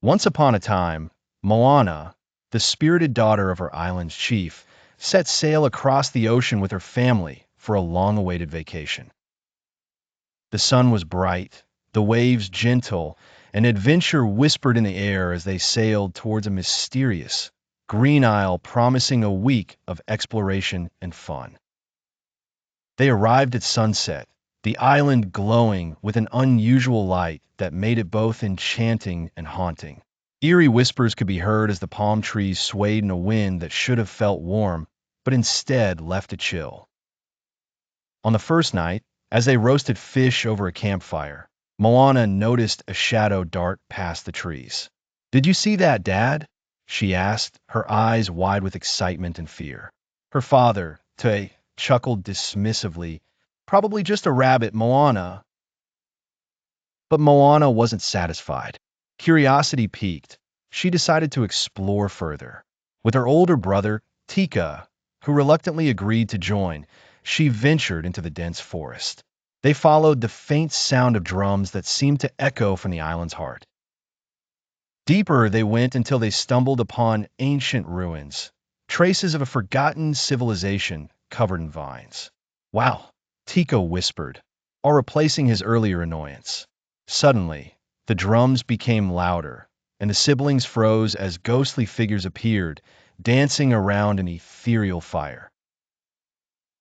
Once upon a time, Moana, the spirited daughter of her island's chief, set sail across the ocean with her family for a long-awaited vacation. The sun was bright, the waves gentle, and adventure whispered in the air as they sailed towards a mysterious, green isle promising a week of exploration and fun. They arrived at sunset, the island glowing with an unusual light that made it both enchanting and haunting. Eerie whispers could be heard as the palm trees swayed in a wind that should have felt warm, but instead left a chill. On the first night, as they roasted fish over a campfire, Moana noticed a shadow dart past the trees. "Did you see that, Dad?" she asked, her eyes wide with excitement and fear. Her father, Te, chuckled dismissively. "Probably just a rabbit, Moana." But Moana wasn't satisfied. Curiosity piqued. She decided to explore further. With her older brother, Teka, who reluctantly agreed to join, she ventured into the dense forest. They followed the faint sound of drums that seemed to echo from the island's heart. Deeper they went until they stumbled upon ancient ruins, traces of a forgotten civilization covered in vines. "Wow," Tico whispered, all replacing his earlier annoyance. Suddenly, the drums became louder, and the siblings froze as ghostly figures appeared, dancing around an ethereal fire.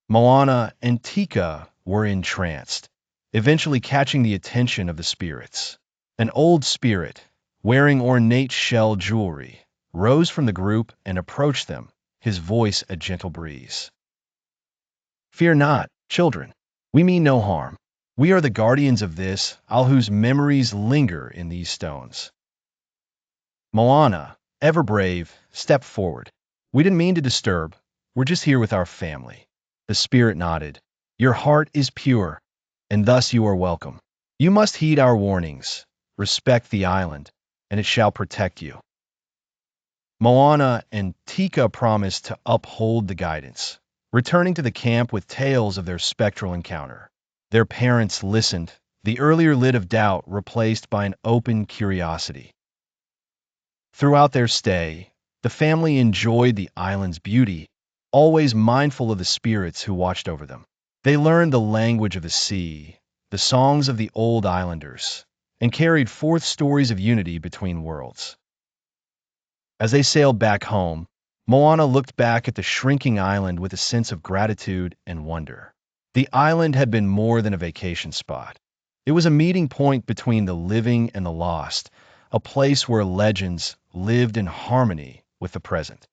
Moana and Tika were entranced, eventually catching the attention of the spirits. An old spirit, wearing ornate shell jewelry, rose from the group and approached them, his voice a gentle breeze. "Fear not, children. We mean no harm. We are the guardians of this isle whose memories linger in these stones." Moana, ever brave, stepped forward. "We didn't mean to disturb. We're just here with our family." The spirit nodded. "Your heart is pure, and thus you are welcome. You must heed our warnings, respect the island, and it shall protect you." Moana and Tika promised to uphold the guidance, returning to the camp with tales of their spectral encounter. Their parents listened, the earlier lid of doubt replaced by an open curiosity. Throughout their stay, the family enjoyed the island's beauty, always mindful of the spirits who watched over them. They learned the language of the sea, the songs of the old islanders, and carried forth stories of unity between worlds. As they sailed back home, Moana looked back at the shrinking island with a sense of gratitude and wonder. The island had been more than a vacation spot. It was a meeting point between the living and the lost, a place where legends lived in harmony with the present.